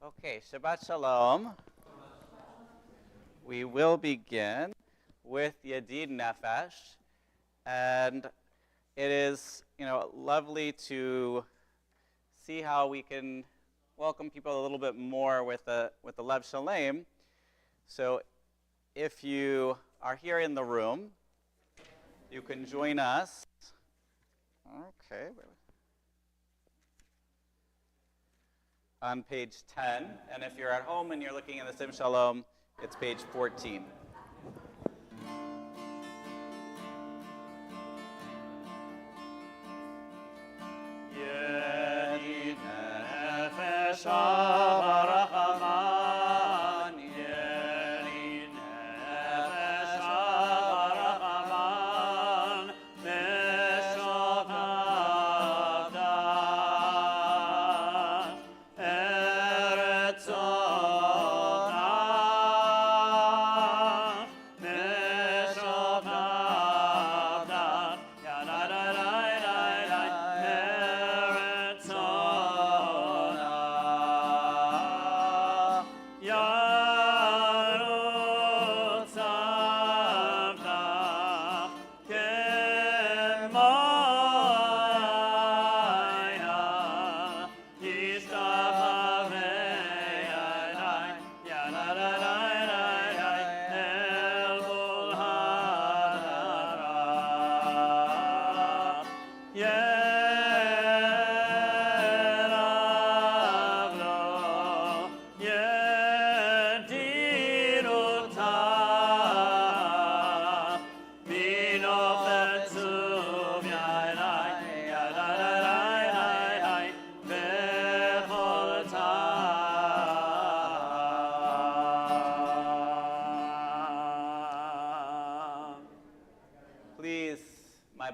Okay, Shabbat Shalom. We will begin with Yadid Nefesh, and it is, lovely to see how we can welcome people a little bit more with the Lev Shalem. So, if you are here in the room, you can join us. Okay. On page 10, and if you're at home and you're looking at the Sim Shalom, it's page 14.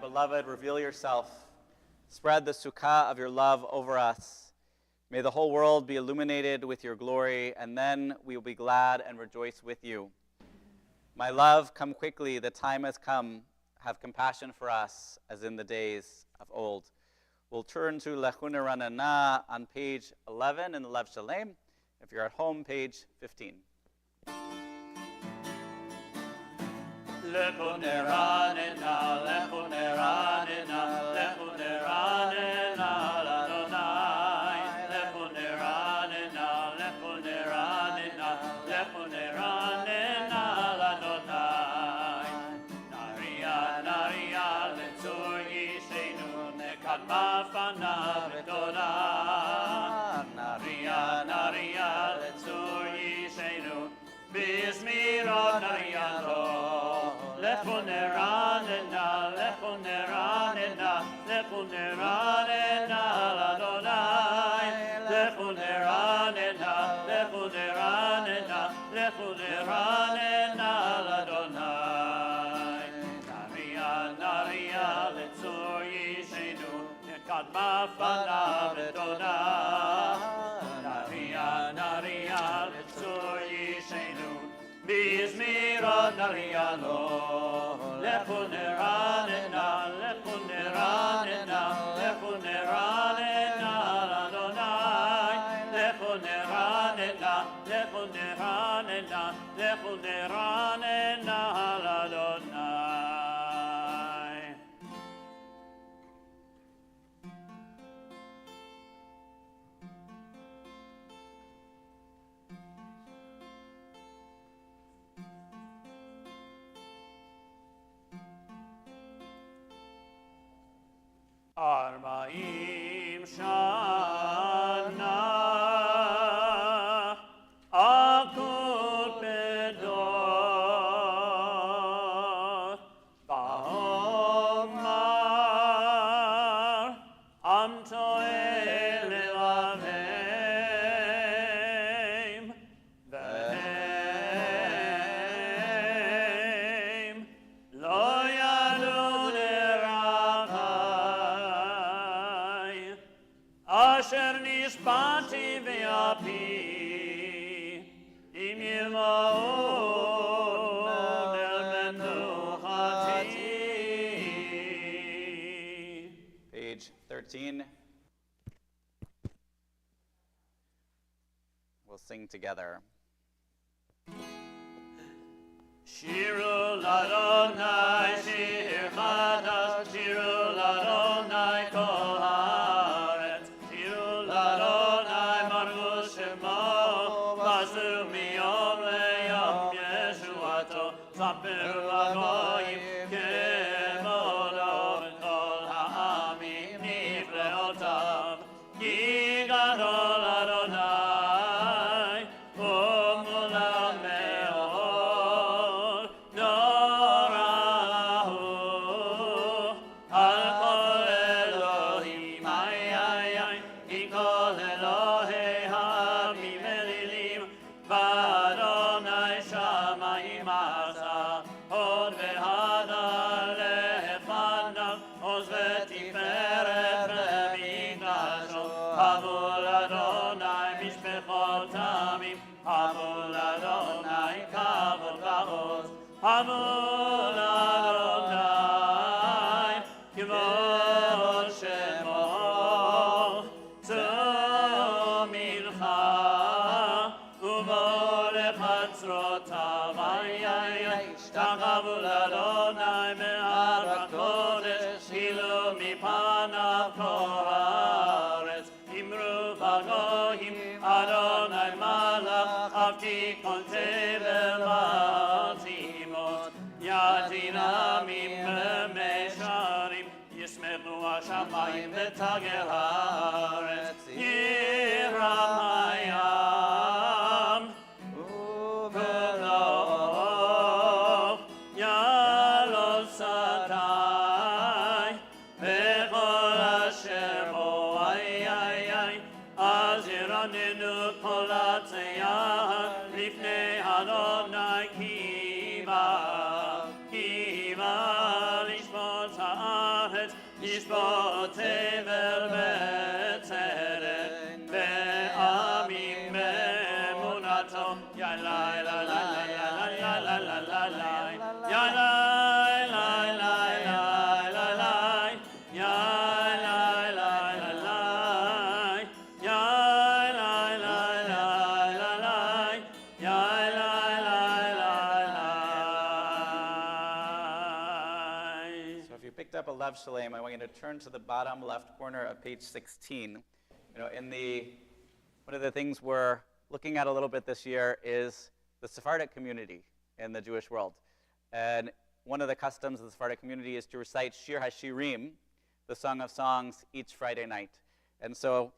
Beloved, reveal yourself. Spread the sukkah of your love over us. May the whole world be illuminated with your glory, and then we will be glad and rejoice with you. My love, come quickly. The time has come. Have compassion for us, as in the days of old. We'll turn to Lechune Ranana on page 11 in the Lev Shalem. If you're at home, page 15. Lechune Ranana, Lechune Ranana, Lechune Ranana, Ladonai. Lechune Ranana, Lechune Ranana, Lechune Ranana, Ladonai. Naria, Naria, Letzur Yishenu, Nekadma Fanav Adonai. Naria, Naria, Letzur Yishenu, Bismirot Nariyato. Lechune Ranana, Lechune Ranana, Lechune Ranana, Ladonai. Lechune Ranana, Lechune Ranana, Lechune Ranana, Ladonai. Naria, Naria, Letzur Yishenu, Nekadma Fanav Adonai. Naria, Naria, Letzur Yishenu, Bismirot Nariyano. Lechune Ranana, Lechune Ranana, Lechune Ranana, Ladonai. Lechune Ranana, Lechune Ranana, Lechune Ranana, Ladonai. Arba'im Shana Akut Bedor Ba'omar Am To'el Elavim Vehem Lo Yadu Asher nishbati ve'api im yimaon el menuchati. Page 13. We'll sing together. Shiru l'Adonai, shir chadash, shiru l'Adonai kol haaretz, shiru l'Adonai baruch shemo, basu miyom leyom yeshuato, zaperu l'goyim kemodo, v'kol ha'amim nifleotav, ki gadol Adonai, u'mulam me'or, norahu, al kol Elohim, ki kol Elohei ha'amim elilim, v'Adonai shamayim asa, hod ve'hadar lefanav, oz ve'tiferet le'mikdasho, havul Adonai mishpechot amim, havul Adonai kavod va'oz, havul Adonai kivod shemo, tzomilcha u'molech hatzrotav, tachavul Adonai me'ar ha'kodesh, hilu mipanav kol haaretz, imru v'goyim, Adonai malach, avti kol tevel v'atimot, yatinamim v'mesharim, yismechu hashamayim v'tagel haaretz, yiram hayam, kulo, yalon satai, v'chol hashemo, אז ירננו כל הצייר לפני אדוני כי בא לשפוט הארץ, לשפוט תבל בצדק, ועמים באמונתו. יאללה יאללה יאללה יאללה יאללה יאללה Up a Lev Shalem, I want you to turn to the bottom left corner of page 16. One of the things we're looking at a little bit this year is the Sephardic community in the Jewish world. And one of the customs of the Sephardic community is to recite Shir HaShirim, the Song of Songs, each Friday night. And so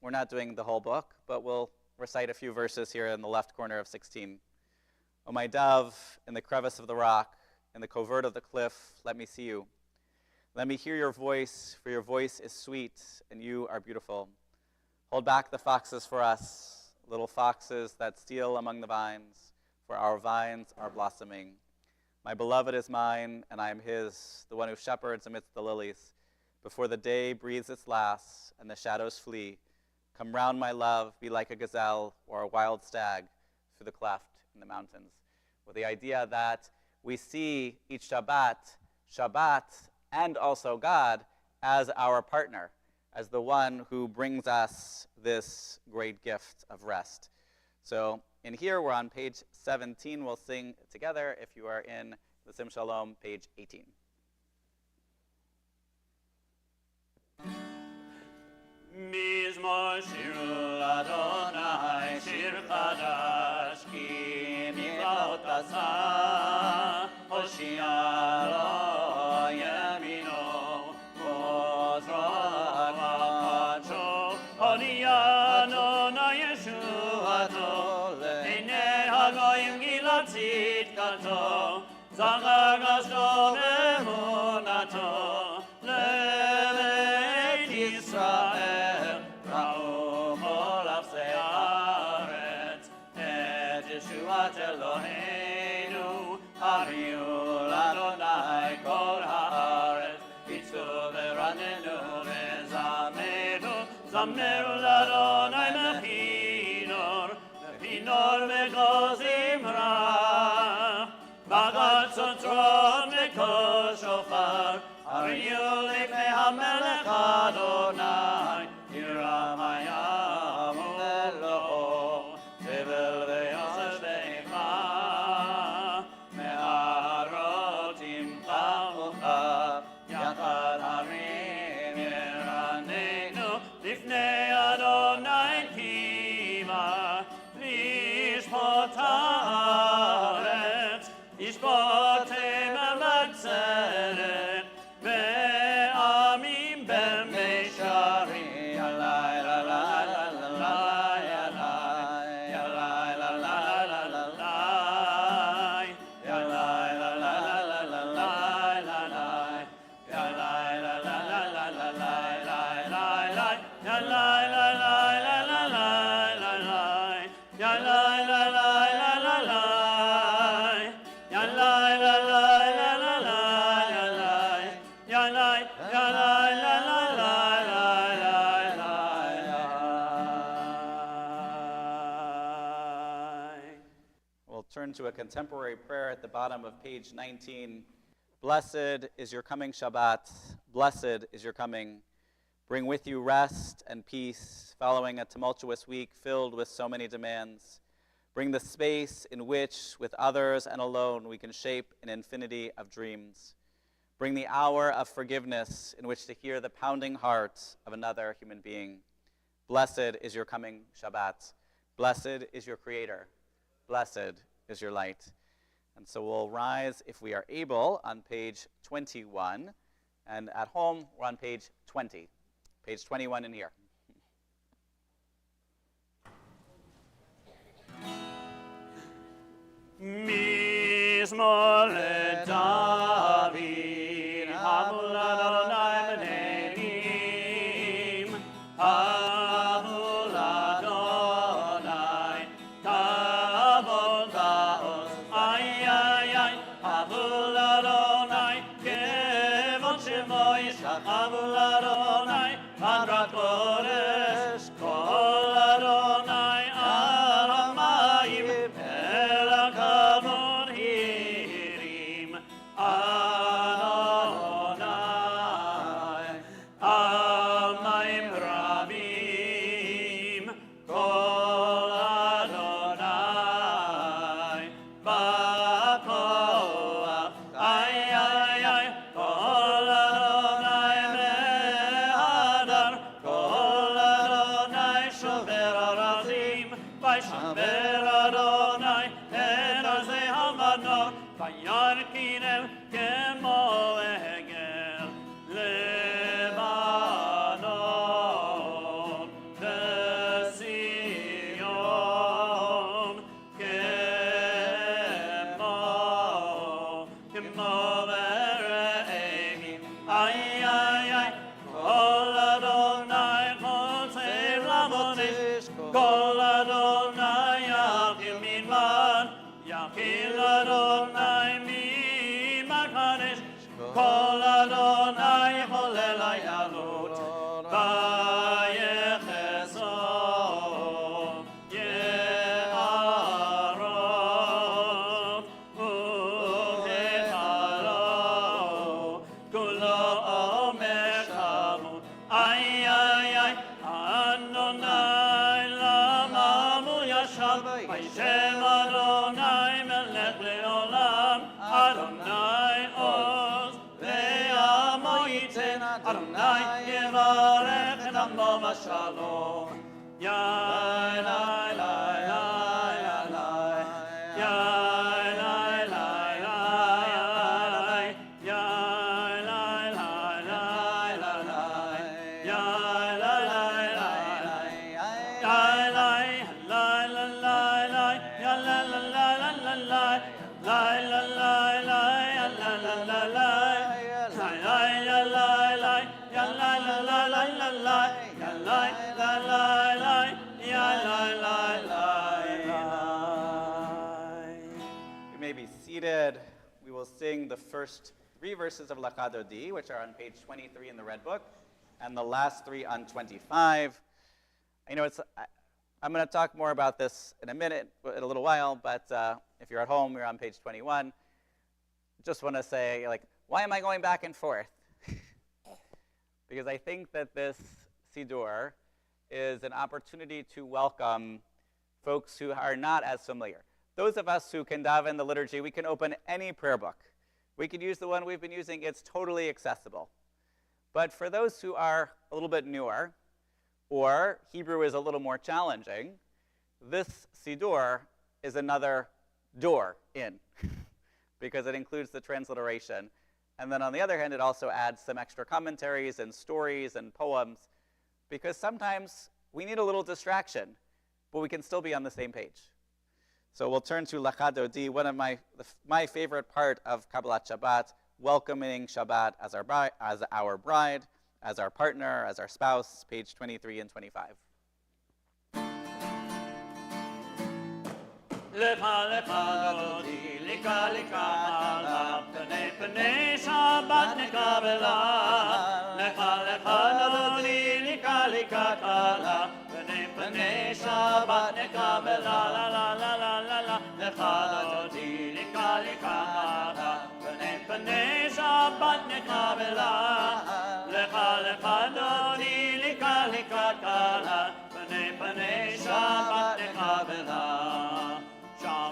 we're not doing the whole book, but we'll recite a few verses here in the left corner of 16. O my dove, in the crevice of the rock, in the covert of the cliff, let me see you. Let me hear your voice, for your voice is sweet, and you are beautiful. Hold back the foxes for us, little foxes that steal among the vines, for our vines are blossoming. My beloved is mine, and I am his, the one who shepherds amidst the lilies. Before the day breathes its last, and the shadows flee, come round, my love, be like a gazelle or a wild stag through the cleft in the mountains. With the idea that we see each Shabbat, and also God as our partner, as the one who brings us this great gift of rest. So in here, we're on page 17. We'll sing together. If you are in the Sim Shalom, page 18. Mizmor shiru Adonai, shir chadash, ki niflaot asa, Hoshia lo yamino, ozro ha'kacho, Hodiyano na Yeshuato, Einei hagoyim gilat tzidkato, Zachar gasdo be'emunato, Lebeit Yisrael, Ra'u kol afsei haaretz, et Yeshuat Eloheinu, Haviu l'Adonai kol haaretz, Yitzku v'ranenu v'zameru, Zameru l'Adonai mechinor, mechinor v'kol zimra, Bagat Sotron v'kol shofar, Ariyu lifnei hamelech Adonai, Yiram hayamu Eloho, Shema, Lishpot haaretz, Yishpotem al-Matzeret, Ve'amim b'meshari, Yalai la la la la la, Yalai, Yalai la la la la la, Yalai la la la la la, Yalai la la la la la, Yalai la la la la la, Yalai la la la la la, Yalai la la la la la, Yalai, Yalai la la la la. We'll turn to a contemporary prayer at the bottom of page 19. Blessed is your coming Shabbat. Blessed is your coming. Bring with you rest and peace, following a tumultuous week filled with so many demands. Bring the space in which, with others and alone, we can shape an infinity of dreams. Bring the hour of forgiveness in which to hear the pounding heart of another human being. Blessed is your coming Shabbat. Blessed is your Creator. Blessed is your light. And so we'll rise, if we are able, on page 21. And at home, we're on page 20. Page 21 in here. Mizmor David, Hamul Adonai B'neinim, Hamul Adonai, Kavod Ba'oz, ay, ay, ay, Hamul Adonai, Kevod Shemo Yishach, Hamul Adonai, Hadrat Kodesh, Kol Adonai, Aramayim, El HaKavod Hirim, Adonai, Amayim Rabim, Kol Adonai, Ba'koach, ay, ay, ay, Kol Adonai Mehadar, Kol Adonai Shover Arazim, Vaishaver Adonai et Arzei Hamanot, Vayarkinem Kemo Egel Lebanon, Sion, Kemo Vereim, ay, ay, ay, Kol Adonai Chotzev Lamonis, Kol Adonai Yachil Minman, Yachil Adonai Mimakadesh, Kol Adonai Cholel Hayalut, Vayecheso, Ye'arov, Ukechalo, Kulo Omer Chavut, ay, ay, ay, Adonai Lamamu Yashav, Vaishem Adonai Melech Leolam, Adonai Oz, Ve'amo Yitzen, Adonai Yevarech et Amo Bashalom. Yai, lai, lai, lai, lai, yai, lai, lai, lai, yai, lai, lai, lai, lai, yai, lai, lai, lai, yai, lai, lai, lai, lai, lai, yai, lai, lai, lai, lai, lai, lai, lai, lai, lai, yai, lai, lai, lai, lai, lai, yai, lai, lai, yai, lai, lai, lai, lai, lai, lai, yai, lai, lai, lai, lai, yai, lai, lai, lai, lai. You may be seated. We will sing the first 3 verses of Lachadodi, which are on page 23 in the Red Book, and the last 3 on 25. I know I'm going to talk more about this in a little while, but if you're at home, you're on page 21. Just want to say, why am I going back and forth? Because I think that this Siddur is an opportunity to welcome folks who are not as familiar. Those of us who can daven the liturgy, we can open any prayer book. We could use the one we've been using. It's totally accessible. But for those who are a little bit newer, or Hebrew is a little more challenging, This Sidur is another door in, because it includes the transliteration. And then on the other hand, it also adds some extra commentaries and stories and poems, because sometimes we need a little distraction, but we can still be on the same page. So we'll turn to Lecha Dodi, one of my favorite part of Kabbalat Shabbat, welcoming Shabbat as our bride, as our partner, as our spouse, page 23 and 25. Lecha lecha dodi, lika lika mala, pnei pnei Shabbat nekabela. Lecha lecha dodi, lika lika kala, pnei pnei Shabbat nekabela. La la la la la la. Lecha dodi, lika lika mala, pnei pnei Shabbat nekabela. Lecha lecha dodi, lika lika kala, pnei pnei Shabbat nekabela.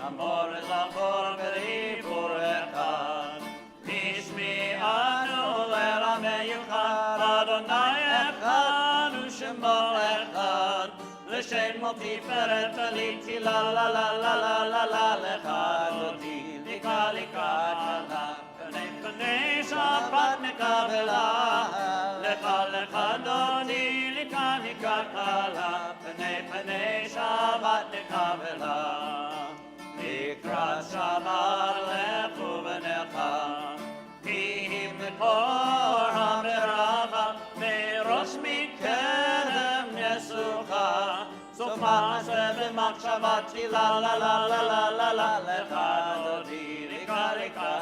Amor l'amor v'ribur echad, nishmi'anu l'rameyuchad, Adonai echad u'shemo echad, l'shem multiferet v'liti la la la la la la la l'echad odi lika lika kala, pnei pnei Shabbat nekabela, lecha lecha dodi lika lika kala, pnei pnei Shabbat nekabela. לקראת שבת לכו ונלכה, כי מקור המרבה, מראש מקדם נסוכה, סוף מעשה במחשבה תפילה, לה לה לה לה לה לה, לך דודי ליקה ליקה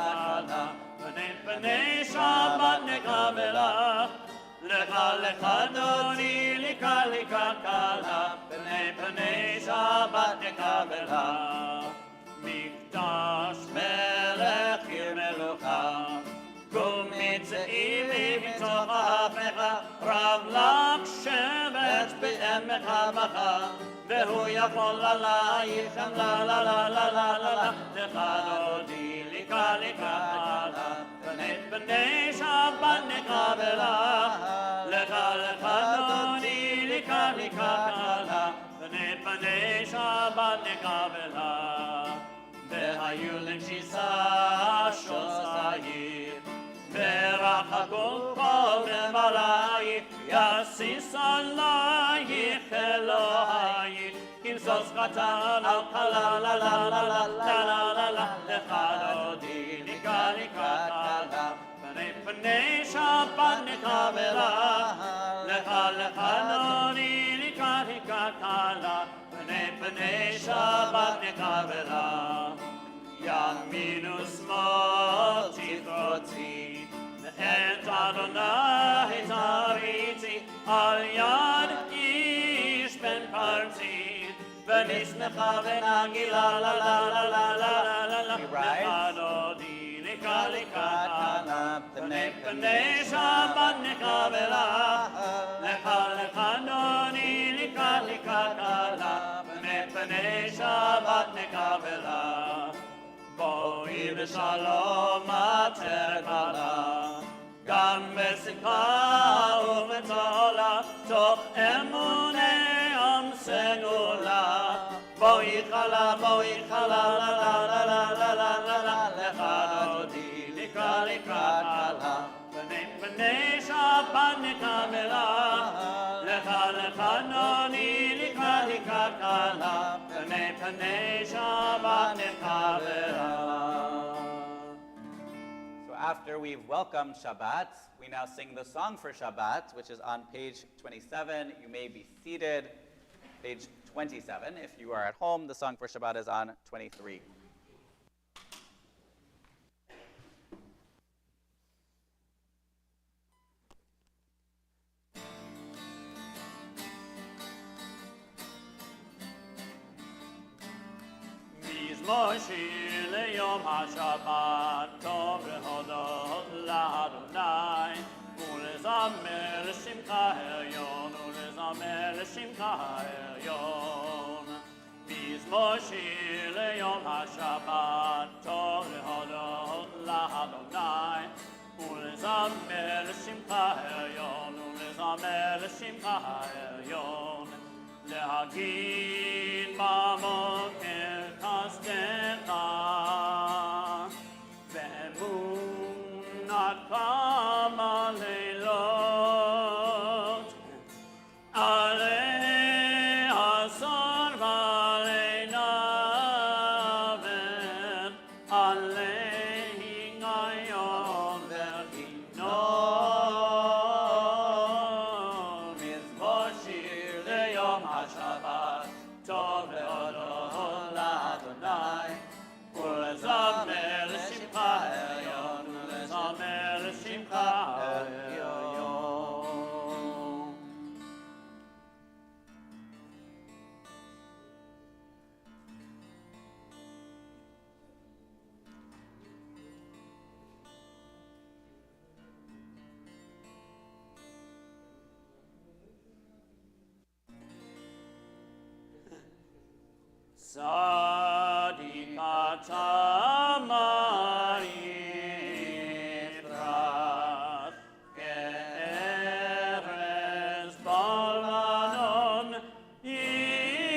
קלה, פני פני שבת נקבלה, לך לך דודי ליקה ליקה קלה, פני פני שבת נקבלה. מקדש מלך עיר מלוכה, כל מצעילי מתוך האפך, רב לך שבט בעמק המחה, והוא יכול עלייכם לה לה לה לה לה לה לה, לך דודי ליקה ליקה קלה, פני פני שבת נקבלה, לך לך דודי ליקה ליקה קלה, פני פני שבת נקבלה. והיו למשיסה שוסייך, ורחקו כל במלאייך, יסיס עלייך אלוהייך, כמסוס קטן על קלה, לה לה לה לה לה לה לה לה, לך דודי ליקה ליקה קלה, פני פני שבת נקבלה, לך לך דודי ליקה ליקה קלה, פני פני שבת נקבלה. ימין ושמאל תפרוצי, ואת אדוני תריצי, על יד איש בן פרצי, ונשמחה ונגילה, לה לה לה לה לה לה לה, לך דודי ליקה ליקה קלה, פני פני שבת נקבלה, לך לך דודי ליקה ליקה קלה, פני פני שבת נקבלה. בואי בשלום התקלה, גם בשמחה ובתעלה, תוך אמוני עם סגולה. בואי חלה, לה לה לה לה לה לה לה לה, לך דודי ליקה ליקה קלה, פני פני שבת נקבלה, לך לך דודי ליקה ליקה קלה, פני פני שבת נקבלה. After we've welcomed Shabbat, we now sing the song for Shabbat, which is on page 27. You may be seated. Page 27. If you are at home, the song for Shabbat is on 23. מושי ליום השבת, טוב להודות לאדוני, ולזמר לשמך העליון, ולזמר לשמך העליון. מושי ליום השבת, טוב להודות לאדוני, ולזמר לשמך העליון, ולזמר לשמך העליון. להגיד מה המוקר חסדך, באמונת כמה לילות, עלי עשור ועלי נבר, עלי היגיון וכינור, מזמור שיר ליום השבת, טוב להודות לאדוני, ולזמר לשמך העליון, ולזמר לשמך העליון. Sadik Atamari Keres Balmanon Iske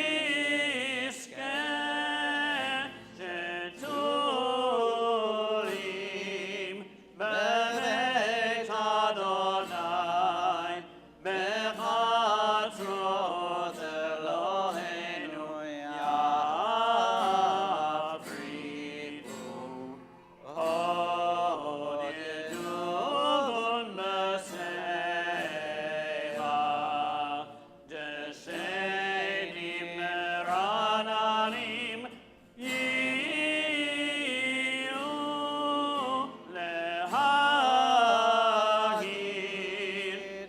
Sheturim Bebeit Adonai Bechatzrot Eloheinu Yafridu Odidun Besecha Deshenim Merananim Yiyu Lehagir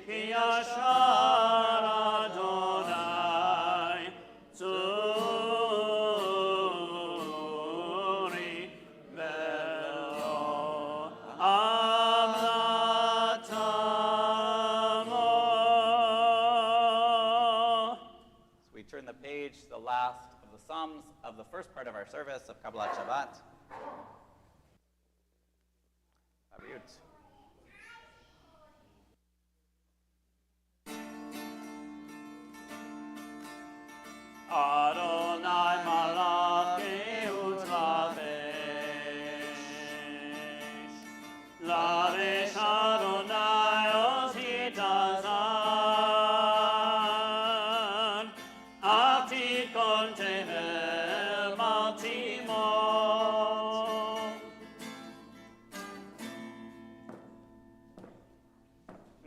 Ki Yashar Adonai Tzuri Velo Amlatamo. So we turn the page to the last of the Psalms of the first part of our service of Kabbalat Shabbat. Abiyut. Adonai Malachi Utlavesh Lavesh Adonai Ositazan Atikon Tevel Maltimo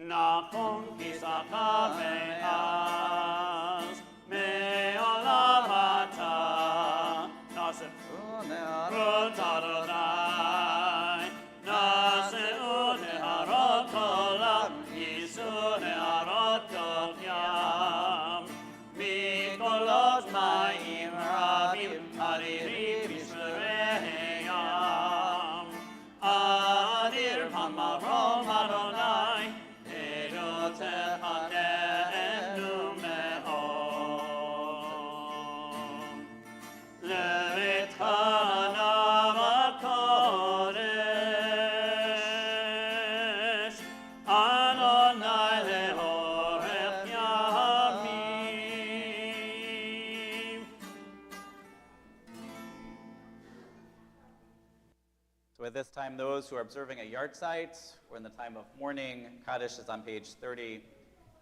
Nachon Kisaka Me'az Me'olam Ata Naseh Rut Adonai Naseu Neharot Kolam Yisu Neharot Kol Yam Mikolos Ma'im Rabim Haririm Yisrael Adir Pamarom Adonai Edot Echanenu Me'od Levit Chanav HaKodesh Adonai Lehorech Yamim. So at this time, those who are observing a yard site, we're in the time of mourning. Kaddish is on page 30.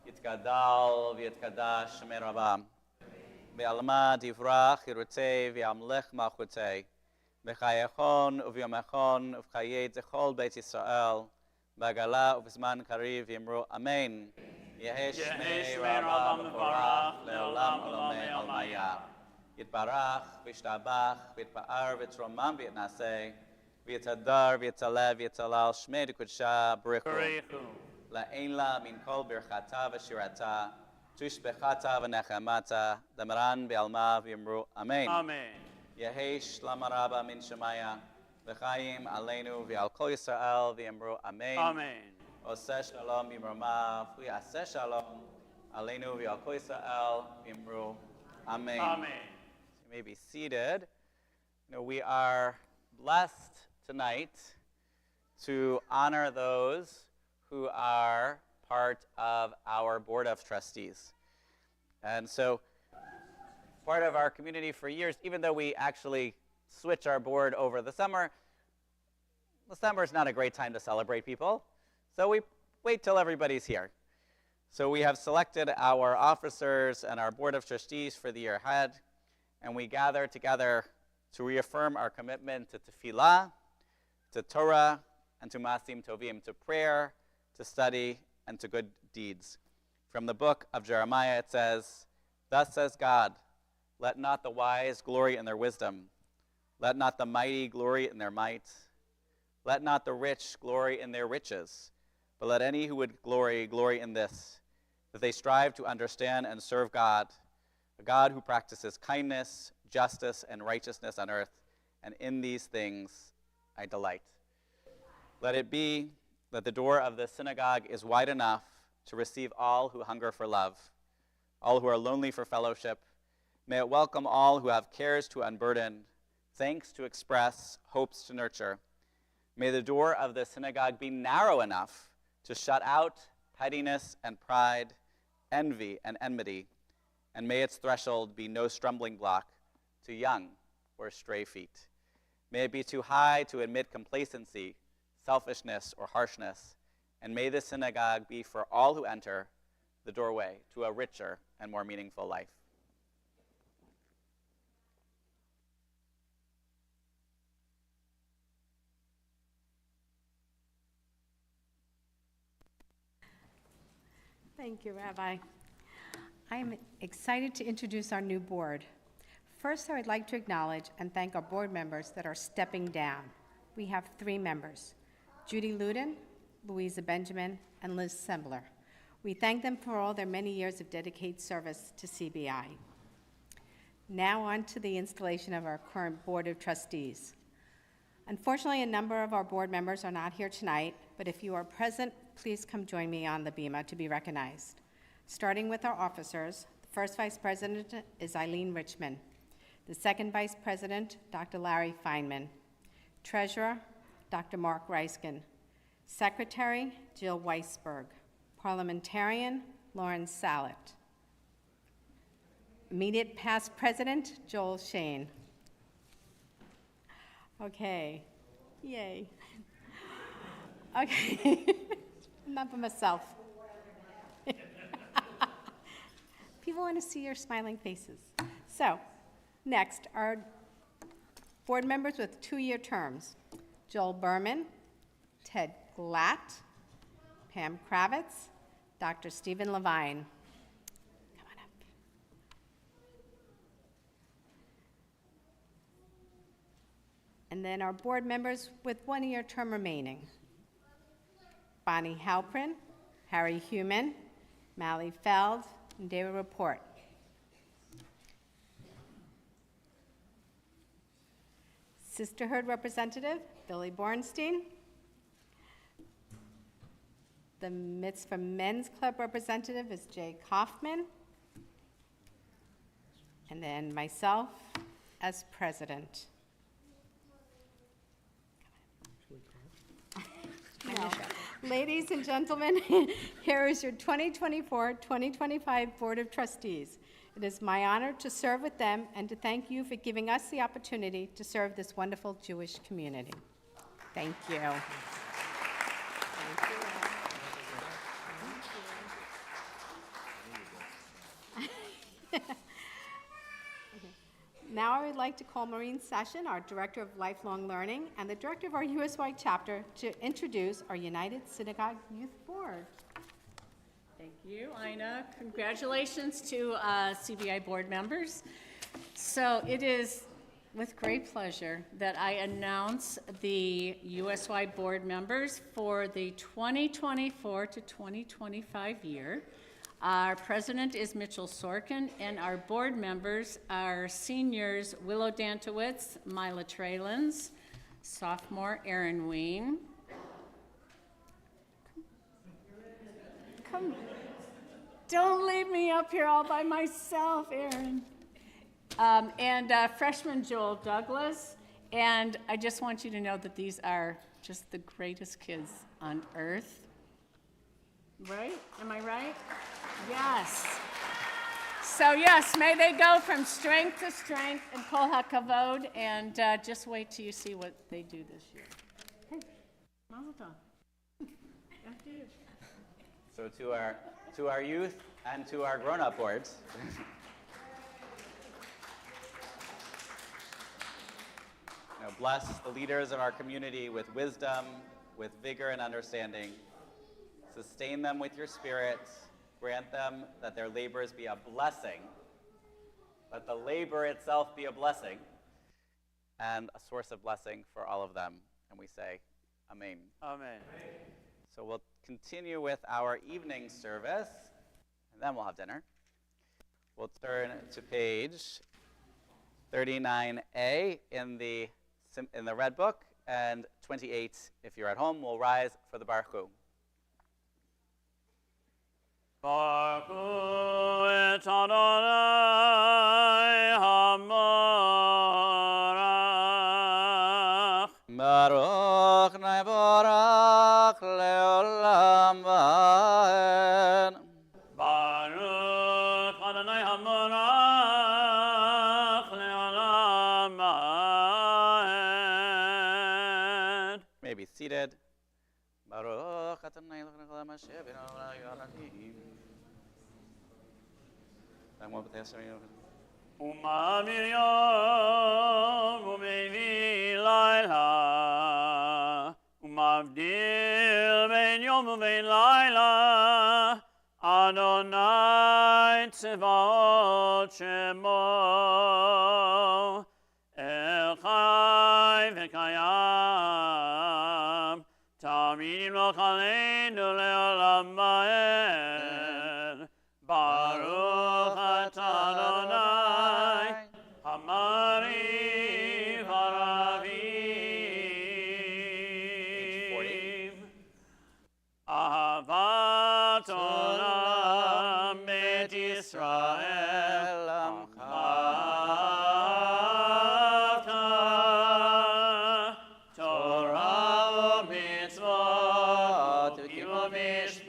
Yitkadal v'yitkadash Shemei Rabbah. Ve'alma divrach yirutei v'yamlech malchutei. V'chayechon uvyomechon uv'chayei zechol Beit Yisrael. V'agala uv'zman kariv yimru Amen. Yehesh Shmei Rabbah mevorach le'olam olamei almaya. Yitbarach v'yishtabach v'yitpa'ar v'yitromam v'yitnaseh. V'yitadar v'yitaleh v'yitalal Shmei D'Kudsha B'richu. La'ein la min kol birchata v'shirata. Tushbechata v'nechamata. Damran v'alma v'yimru Amen. Amen. Yehesh lama rabba min shemaya. V'chayim aleinu v'al kol Yisrael v'yimru Amen. Amen. Oseh shalom b'mrama v'yaseh shalom aleinu v'al kol Yisrael v'yimru Amen. Amen. You may be seated. You know, we are blessed tonight to honor those who are part of our Board of Trustees. And so part of our community for years, even though we actually switch our board over the summer is not a great time to celebrate people. So we wait till everybody's here. So we have selected our officers and our board of trustees for the year ahead, and we gather together to reaffirm our commitment to tefillah, to Torah, and to Masim Tovim, to prayer, to study, and to good deeds. From the book of Jeremiah it says, "Thus says God, let not the wise glory in their wisdom. Let not the mighty glory in their might. Let not the rich glory in their riches. But let any who would glory, glory in this, that they strive to understand and serve God, a God who practices kindness, justice, and righteousness on earth, and in these things I delight." Let it be that the door of the synagogue is wide enough to receive all who hunger for love, all who are lonely for fellowship. May it welcome all who have cares to unburden, thanks to express, hopes to nurture. May the door of the synagogue be narrow enough to shut out pettiness and pride, envy and enmity, and may its threshold be no stumbling block to young or stray feet. May it be too high to admit complacency, selfishness, or harshness, and may the synagogue be for all who enter the doorway to a richer and more meaningful life. Thank you, Rabbi. I'm excited to introduce our new board. First, I would like to acknowledge and thank our board members that are stepping down. We have 3 members, Judy Luden, Louisa Benjamin, and Liz Sembler. We thank them for all their many years of dedicated service to CBI. Now on to the installation of our current Board of Trustees. Unfortunately, a number of our board members are not here tonight, but if you are present, please come join me on the bima to be recognized. Starting with our officers, the first vice president is Eileen Richmond. The second vice president, Dr. Larry Feynman. Treasurer, Dr. Mark Reiskin. Secretary, Jill Weisberg. Parliamentarian, Lauren Salet. Immediate past president, Joel Shane. Okay, yay. Okay, not for myself. People want to see your smiling faces. So, next, our board members with 2-year terms. Joel Berman, Ted Glatt, Pam Kravitz, Dr. Stephen Levine. Come on up. And then our board members with 1-year term remaining. Bonnie Halprin, Harry Heumann, Mally Feld, and David Report. Sisterhood representative, Billy Bornstein. The Mitzvah Men's Club representative is Jay Kaufman. And then myself as president. No. Ladies and gentlemen, here is your 2024-2025 Board of Trustees. It is my honor to serve with them and to thank you for giving us the opportunity to serve this wonderful Jewish community. Thank you. Thank you. Now I would like to call Maureen Session, our Director of Lifelong Learning, and the Director of our USY chapter to introduce our United Synagogue Youth Board. Thank you, Ina. Congratulations to CBI board members. So it is with great pleasure that I announce the USY board members for the 2024 to 2025 year. Our president is Mitchell Sorkin, and our board members are seniors Willow Dantowitz, Mila Tralins, sophomore Erin Ween. Come, don't leave me up here all by myself, Erin. And freshman Joel Douglas. And I just want you to know that these are just the greatest kids on earth. Right? Am I right? Yes. So yes, may they go from strength to strength in Kol HaKavod, and just wait till you see what they do this year. Hey, Mazel Tov. After you. So to our youth and to our grown-up boards. Bless the leaders of our community with wisdom, with vigor and understanding. Sustain them with your spirit. Grant them that their labors be a blessing. Let the labor itself be a blessing and a source of blessing for all of them. And we say, Amen. Amen. So we'll continue with our evening service, and then we'll have dinner. We'll turn to page 39A in the Red Book, and 28 if you're at home. We'll rise for the Baruch Hu. Baruch Hu et Adonai HaMorach. Baruch Neborach Leolam Vahen. Baruch Adonai HaMorach Le'olam Vahen. May be seated. Baruch Adonai Leolam Vahen. Uma Miriam umevi laila, umavdil ben yom uben laila, Adonai tzvaot shemo, El chai v'kayam, tamid yimloch aleinu le'olam va'ed. Baruch atah Adonai, Hamari Varavim. Ahavat Olam Bet Yisrael Amchavta, Torah u'mitzvot u'mishpatim,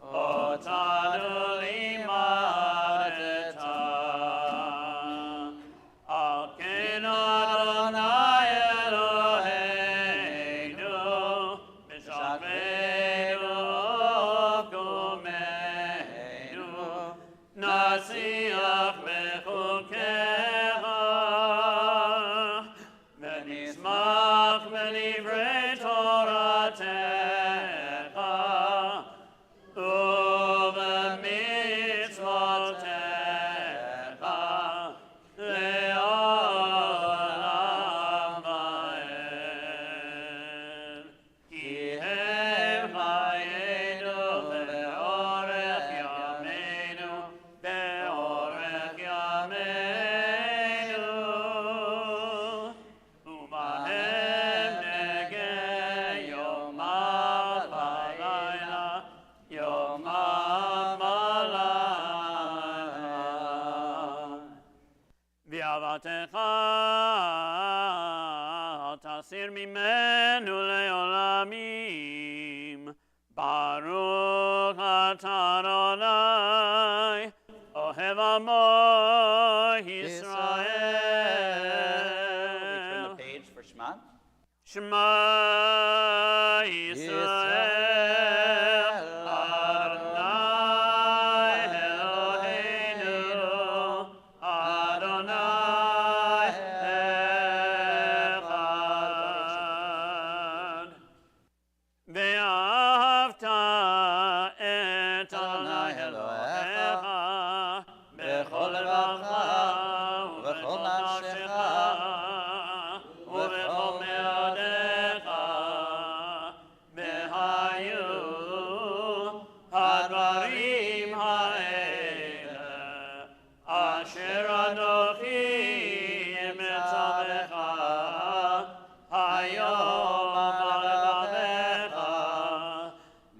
Otanu limadeta. Al ken Adonai Eloheinu, b'shamenu u'kumeinu, nasiach b'chukecha, v'nismach b'divrei Toratecha, u'b'mitzvotecha le'olam va'ed. Ki hem chayenu be'orech yameinu, be'orech yameinu, u'bahem negeh yomam v'layla, yomam v'layla. V'avatecha tasir mimenu le'olamim. Baruch atah Adonai, ohev amo We turn Yisrael. the page for Shema. Shema Yisrael, Adonai Eloheinu, Adonai Echad. Ve'ahavta et Adonai Elohecha bechol levacha ubechol nafshecha ובכל מאודיך, והיו הדברים האלה, אשר אנוכי מצווך, היום על לבביך,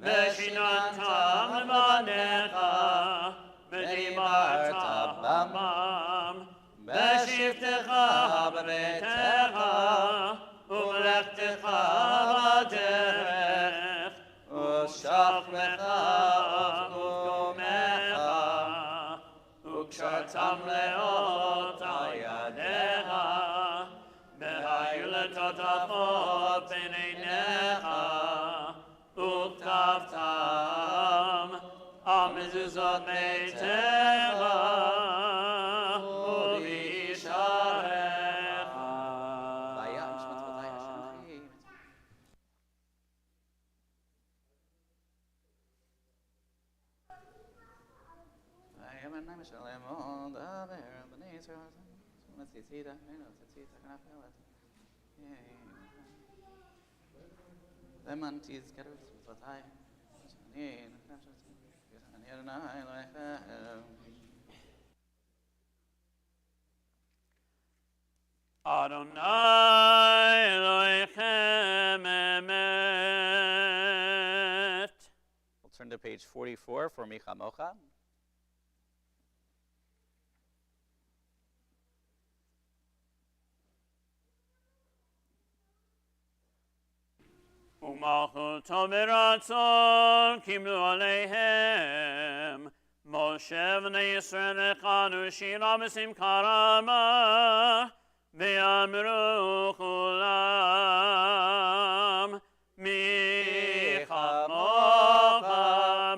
ושיננתם לבניך, ודיברת בם. בשבתך בביתך ובלכתך בדרך ושכבך ובקומך Adonai Elohechem emet. We'll turn to page 44 for Micha Mocha. ומלכותו ברצון קיבלו עליהם. משה בני ישראל הכנו שירה בשמחה רבה, ואמרו כולם, מי כמוך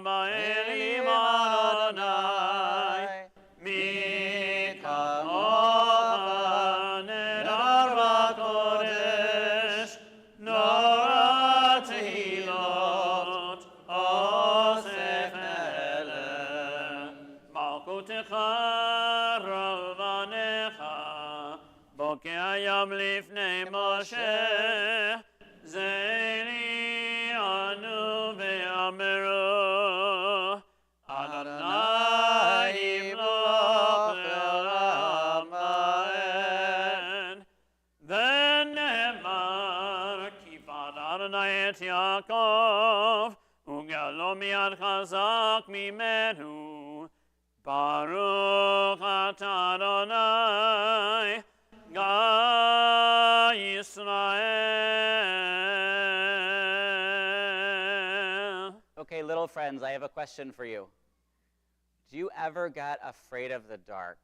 באלים אדוני, מי כמוך נדר בקודש, נורא תהילות אוסף מלך, מלכותך רבניך, בוקע ים לפני משה, זרי אנו ואמרו, אדוני ימלוך לעולם ועד. ונאמר, כיפת אדוני את יעקב, וגאלו מיד חזק ממנו. ברוך אתה אדוני, God Israel. Okay, little friends, I have a question for you. Do you ever get afraid of the dark?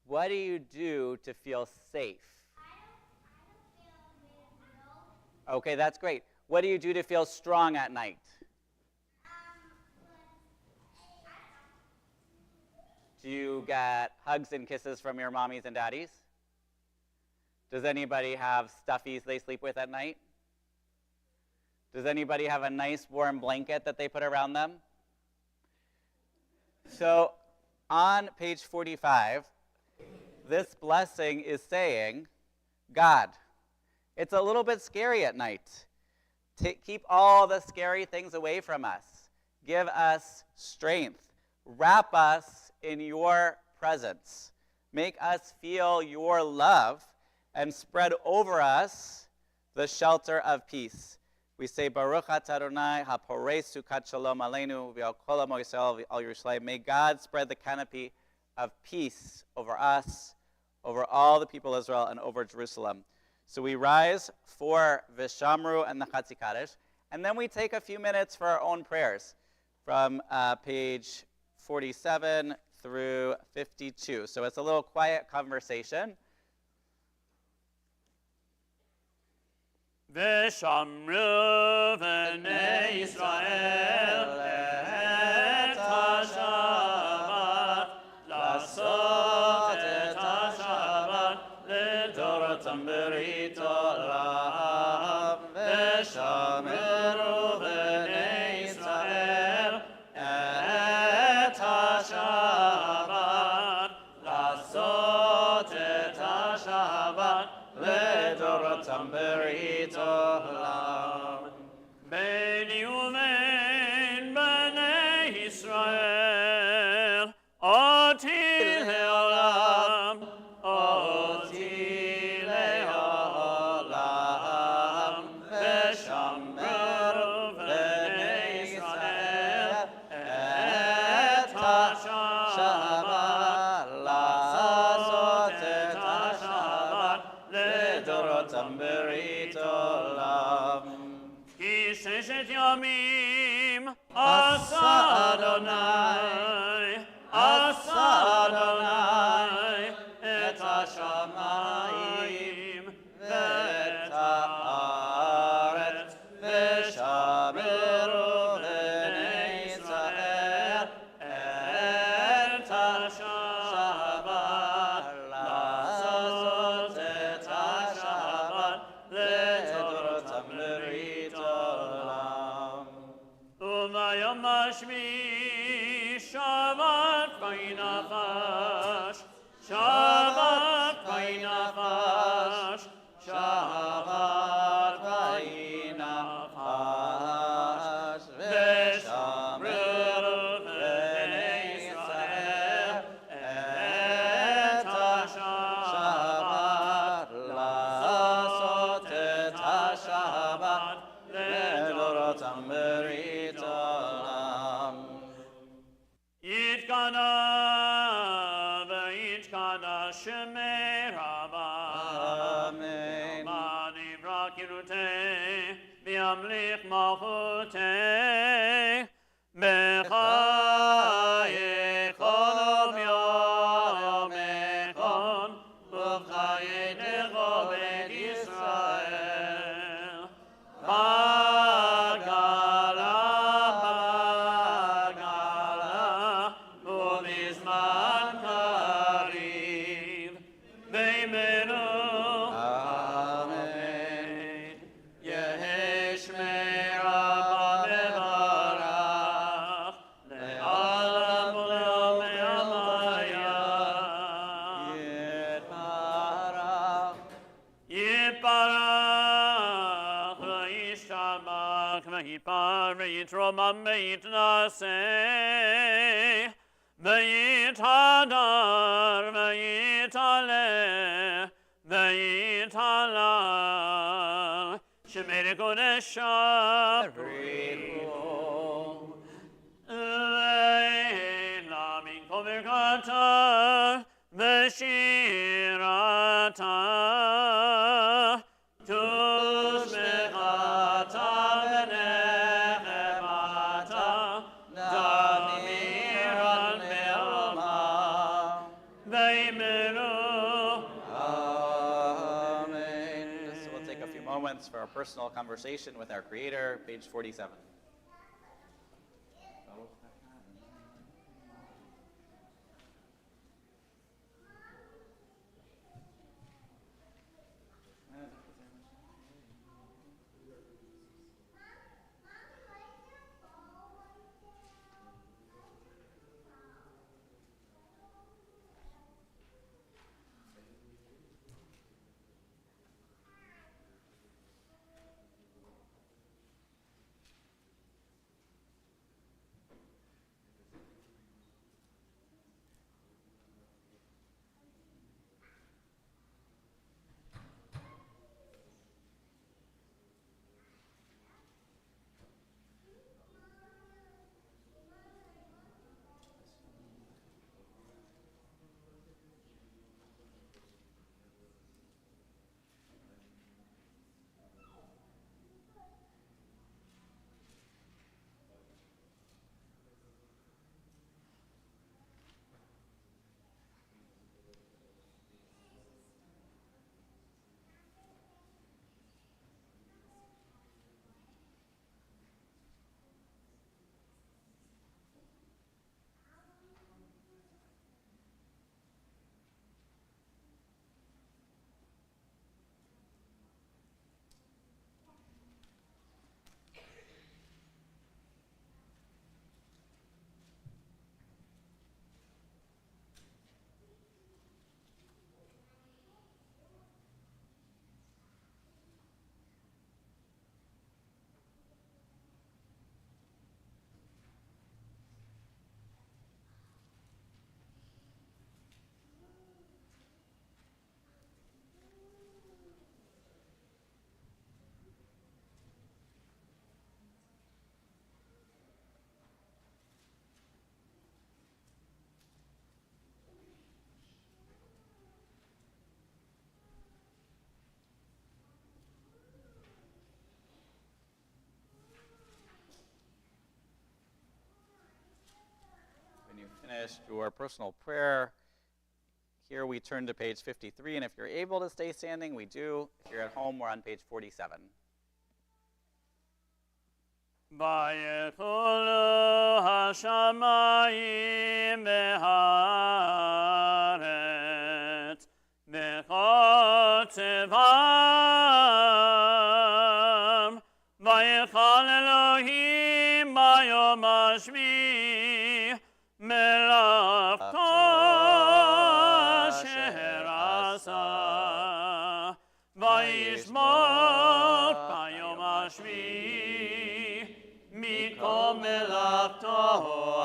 What do you do to feel safe? Okay, that's great. What do you do to feel strong at night? Do you get hugs and kisses from your mommies and daddies? Does anybody have stuffies they sleep with at night? Does anybody have a nice warm blanket that they put around them? So on page 45, this blessing is saying, God, it's a little bit scary at night. Keep all the scary things away from us. Give us strength. Wrap us in your presence. Make us feel your love and spread over us the shelter of peace. We say, Baruch atah Adonai haporei sukat shalom aleinu v'al kol amo Yisrael v'al Yerushalayim. May God spread the canopy of peace over us, over all the people of Israel, and over Jerusalem. So we rise for Vishamru and the Chatzi Kaddish, and then we take a few minutes for our own prayers from page 47 through 52. So it's a little quiet conversation. ושמרו בני ישראל את השבת, לעשות את השבת לדורותם ברית עולם. ושמרו בני ישראל את השבת, לעשות את השבת לדורותם ברית עולם. ביני ובין בני ישראל, אותי לעולם, אותי לעולם. ושמרו בני ישראל את השבת, לעשות את השבת לדורותם ברית עולם. כי ששת ימים עשה אדוני, עשה אדוני את השמיים ואת הארץ. ושמרו בני ישראל את השבת, לעשות את השבת לדורותם ברית עולם. וביום השביעי Shemei Rabba. Amen. Mani Brakirute, Biamlich Malchute, Bechai Echon Yomechon, Uvchai Necho Bet Yisrael. Bagala, Bagala, Ubizman Kariv, Beimenu. Amen. Yehesh Me'Rabba Mevarach, Le'alam U'le'am Me'amayah. Yiparach v'yishtabach v'yipar v'yitromam v'yitnaseh v'yithadar v'yitaleh v'yitalal Shemei Kodesha Leila min kovirkata v'shirata tushmechata v'nechemata damiran me'alma v'imenu. Amen. So we'll take a few moments for our personal conversation with our Creator, page 47. When you've finished your personal prayer, here we turn to page 53, and if you're able to stay standing, we do. If you're at home, we're on page 47. Vayecholu hashamayim v'haaretz v'chotzevam vayechal Elohim bayom hashvi melachto asher asa vayishmot bayom hashvi Mikom melachto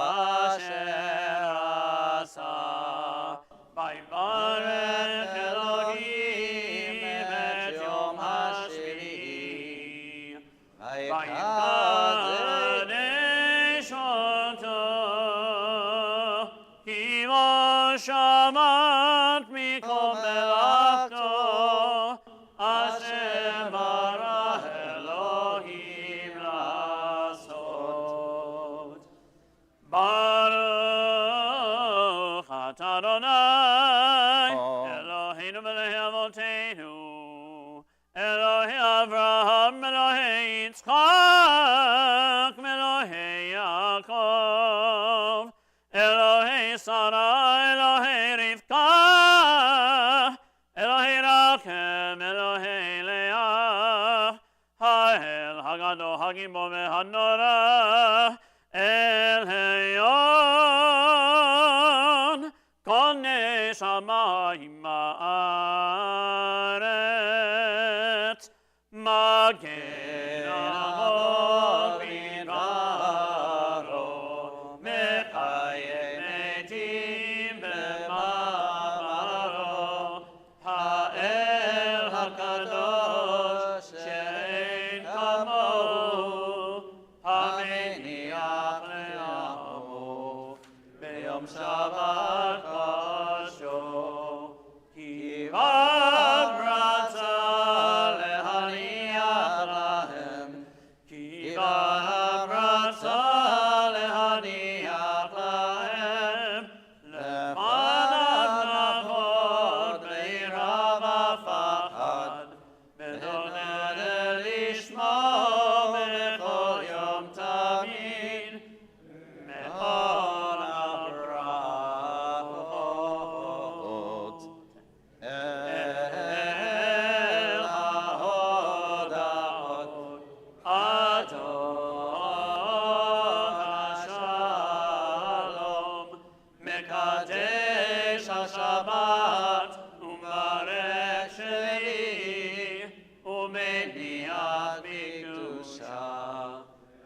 asher asa Vayvarech Elohim et yom hashvi Vayikadesh oto Ki moshe shamat mikol melachto, asher bara Elohim lasot. Baruch atah Adonai, Eloheinu melech avotenu, Elohei Avraham, Elohei Yitzchak, Elohei Yaakov, Elohei Sarah, Elohei Rivka, Elohei Rachem, Elohei Leah, Ha'el Haggadah Hagibor veHanorah, El Heyon, Kol Neshamayim Ma'aretz, Magen Avot Bidvaro, Mechayim Metim B'ma'amaro, Ha'el HaKadosh she'ein kamohu, Hameniach le'amo, B'yom Shabbat kasho, Ki Bab Ratza lehaniach lahem, Ki Bab Ratza lehaniach lahem, Lepanav navod be'ira v'fachad, B'doned lishmo b'chol yom tamid, Me'or habrachot. El haodahot, Adon hashalom, Mekadesh hashabat, Umarech sheli, Umeniach b'kedusha,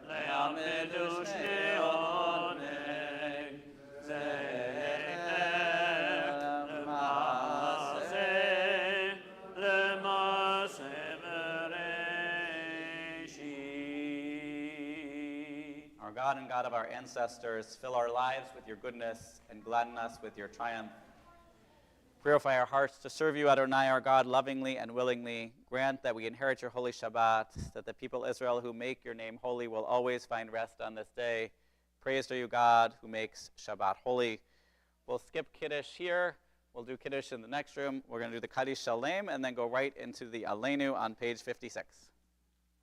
Le'amedu shnei oneg, Lemase Bereshit. Our God and God of our ancestors, fill our lives with your goodness and gladden us with your triumph. Purify our hearts to serve you, Adonai, our God, lovingly and willingly. Grant that we inherit your holy Shabbat, that the people Israel who make your name holy will always find rest on this day. Praise to you, God, who makes Shabbat holy. We'll skip Kiddush here. We'll do Kiddush in the next room. We're going to do the Kaddish Shalem and then go right into the Aleinu on page 56.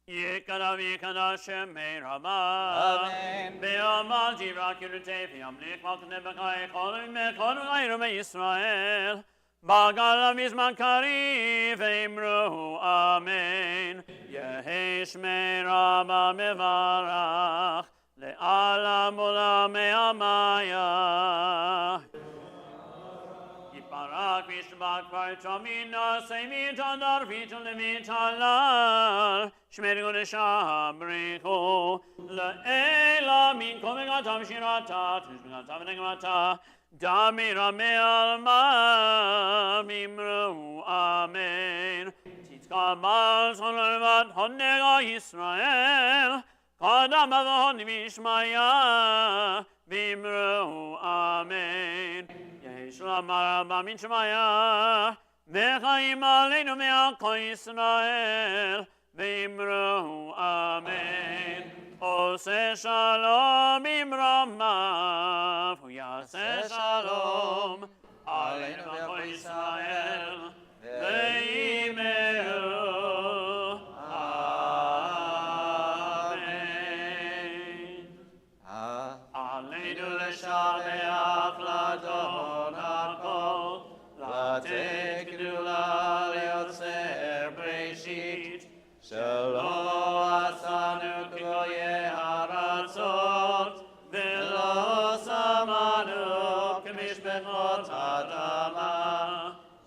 Yikara v'yikara shemei Ramah. Amen. Be'amal jirak yurutei v'yamlich malkane b'chai cholim me'chol v'ayru me'Yisrael. B'gala mizman kari v'imru amen. Yehi shmei Ramah mevarach le'alam olam me'amaya. Yiparak v'yishbak v'yitramina seimit adar v'yitolevit halal. Shmeri Godesha Brichu Le'ela Min Komegatam Shirata Tishmegatam Negmata Damira Me'alma Mimru Amen Titzka Bal Solovat Honega Yisrael Kadam Avon Vishmaya Vimru Amen Yeshua Marabba Min Shmaya Mechaim Aleinu Me'ako Yisrael Vimru Amen. Ose Shalom Imramav. Yaseh Shalom. Aleinu v'chol Yisrael. V'yimeru. Amen. Aleinu l'shabeach l'Adon hakol. Lateh gdula liotzer Breshit. Shelo asanu k'goyei haratzot, v'lo samanu k'mishpechot adama.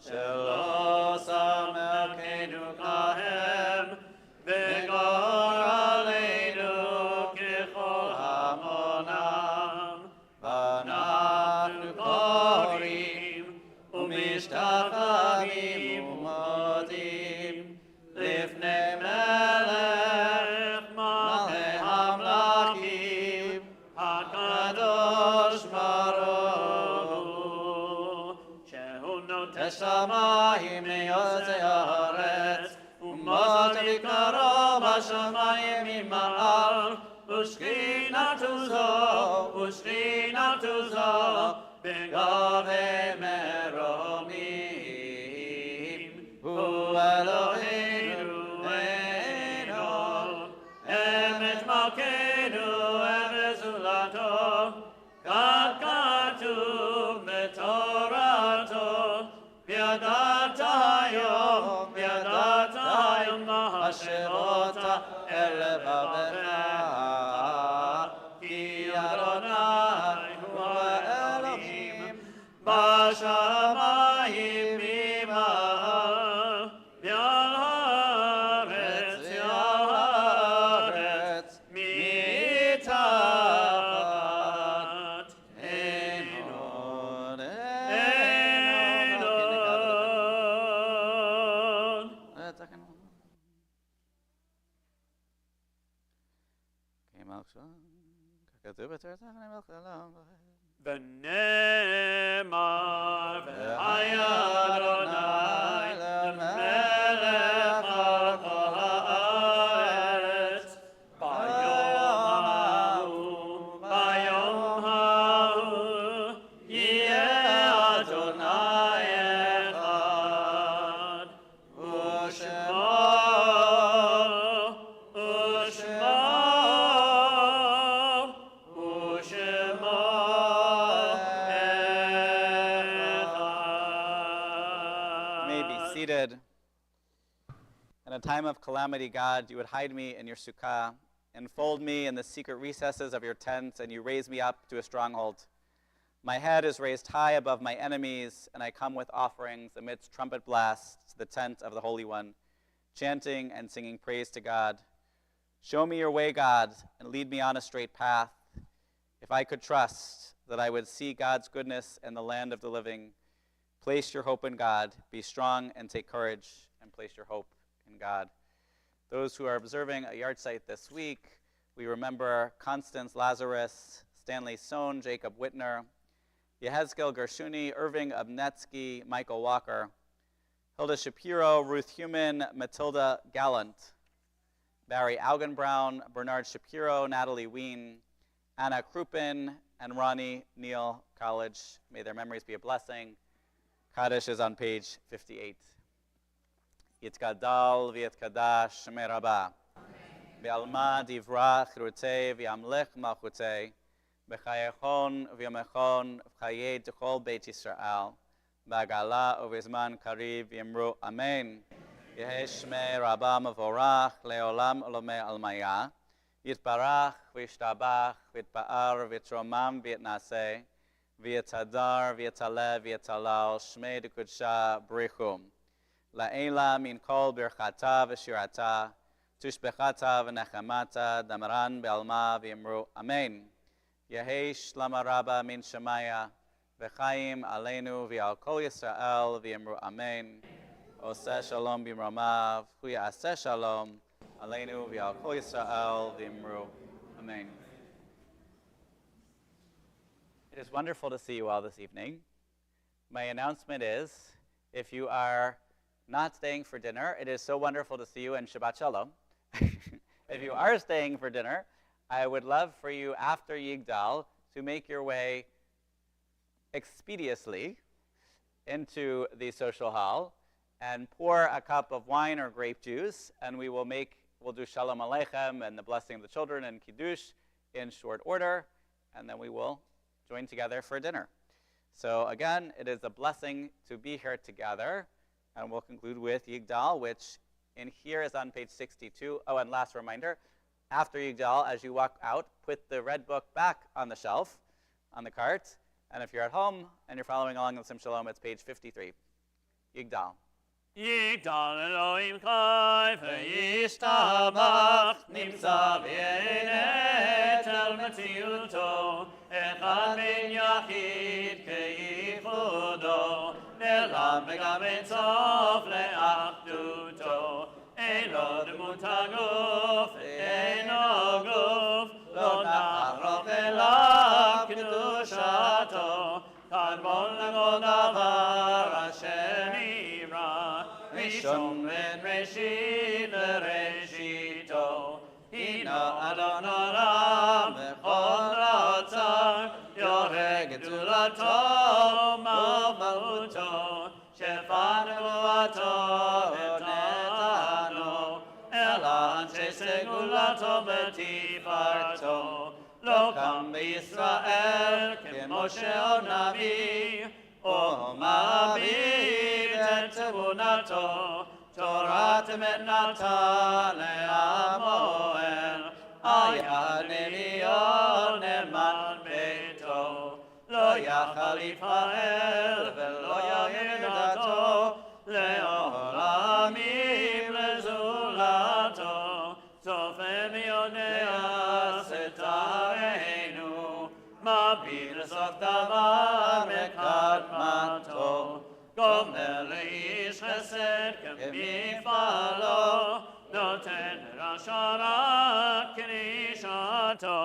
Shelo samelkeinu kahem, v'gor aleinu k'chol hamonam. V'anachnu korim, u'mishtachavim u'modim, Lifnei melech malchei hamlakim, HaKadosh Baruch Hu. השמיים מיוסי הארץ, ומות ויקרו בשמיים ממעל, ושכינתו זו בגבי מרומים. הוא אלוהינו אינו, אמת מלכנו אמת זולתו, כך כתוב בתורתו, וידעת היום להשבות אל לבבך, כי אדוני הוא האלוהים בשמיים ממעל, ועל הארץ מתחת. אין ונאמר והיה אדוני למלך על כל הארץ ביום ההוא יהיה אדוני אחד seated. In a time of calamity, God, you would hide me in your sukkah, enfold me in the secret recesses of your tent, and you raise me up to a stronghold. My head is raised high above my enemies, and I come with offerings amidst trumpet blasts to the tent of the Holy One, chanting and singing praise to God. Show me your way, God, and lead me on a straight path. If I could trust that I would see God's goodness in the land of the living, place your hope in God, be strong and take courage, and place your hope in God. Those who are observing a yard site this week, we remember Constance Lazarus, Stanley Sohn, Jacob Whitner, Yehezkel Gershuni, Irving Obnetsky, Michael Walker, Hilda Shapiro, Ruth Human, Matilda Gallant, Barry Augenbraun, Bernard Shapiro, Natalie Wien, Anna Krupin, and Ronnie Neal College. May their memories be a blessing. Kaddish is on page 58. Yitkadal v'yitkadash shmei Rabbah. Be'alma divra chirutei v'yamlech malchutei. B'chayechon v'yomechon v'chayei t'chol Beit Yisrael. B'agala u'v'zman kariv v'yimru amen. Yehi shmei Rabbah mevorach le'olam olomei almaya. Yitbarach v'yishtabach v'yitpa'ar v'yitromam v'yitnaseh. V'yitadar v'yitaleh v'yitalal shmei d'kudsha brichum. La'ela min kol birchata v'shirata. Tushbechata v'nechamata damaran be'alma v'yimru amen. Yehi shlama rabba min shemaya. V'chaim aleinu v'al kol Yisrael v'yimru amen. Oseh shalom b'mromav. Hu ya'aseh shalom. Aleinu v'al kol Yisrael v'yimru amen. It is wonderful to see you all this evening. My announcement is, if you are not staying for dinner, it is so wonderful to see you, and Shabbat Shalom. If you are staying for dinner, I would love for you, after Yigdal, to make your way expeditiously into the social hall and pour a cup of wine or grape juice, and we'll do Shalom Aleichem and the blessing of the children and Kiddush in short order, and then we will join together for dinner. So again, it is a blessing to be here together, and we'll conclude with Yigdal, which in here is on page 62. Oh, and last reminder, after Yigdal, as you walk out, put the red book back on the shelf, on the cart, and if you're at home and you're following along with Sim Shalom, it's page 53. Yigdal. יגדל אלוהים חי וישתבח נמצא בעינת אל מציאותו אחד בן יחיד כייחודו נעלם וגם אין סוף לאחדותו אין לו דמות הגוף אינו גוף לא נערוך אליו קדושתו קדמון לכל דבר אשר Rishon ben Reshit Reshito, Hina Adon Olam Bechol Ratzar, Yoreh Gedulato Malchuto, Shefan Nevuato Netano, Ela Anshe Segulato Betifarto, Lo Kam B'Yisrael K'Moshe Navi, O Ma'abid et Tevunato, Torah Temet Natan Le'amoel, Ayad Nevion Eman Beito, Lo Yachal Yifa'el Velo Yedato, Le'olamim Lezulato, Tzofem Yonea Setareinu, Mabir Sokdavar Mekadmato, Gomer Leish Chesed Kemifalo, Noten Rasharat Kenishato,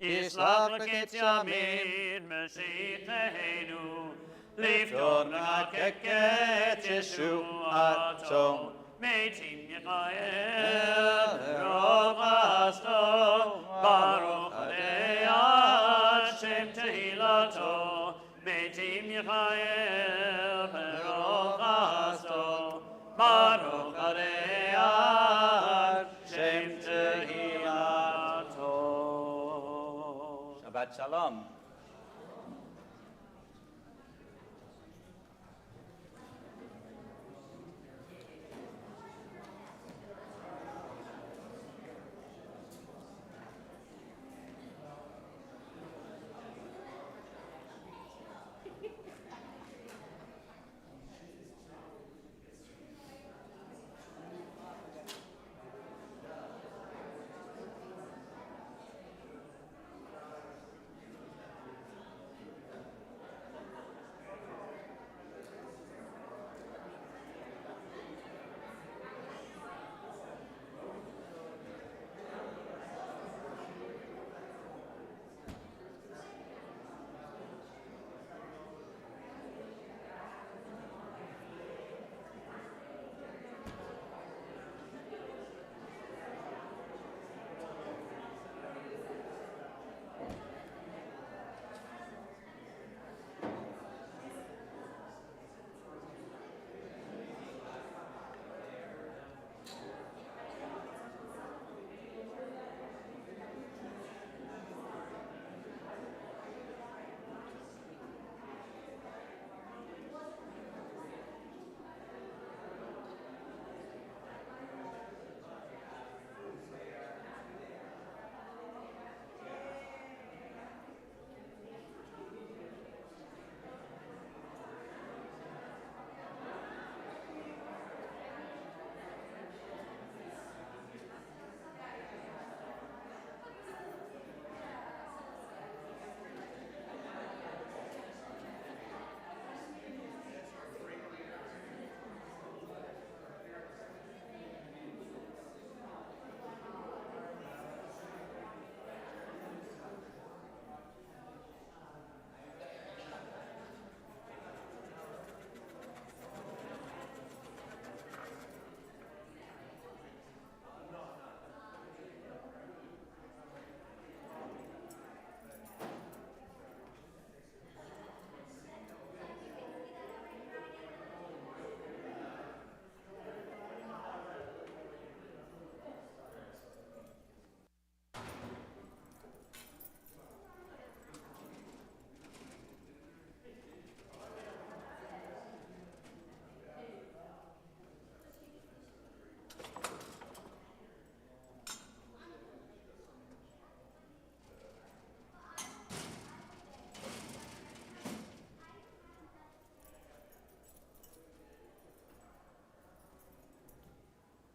Yislach Leketz Yamin Meshiteinu, Liftor Nakeket Yeshuato, Meitim Yechayel Rochasto, Baruch Adei Hashem Tehilato, Meitim Yechayel Rochasto, Baruch Adei Hashem Tehilato. Shabbat Shalom.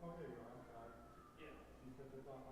Okay, Ron, you said this on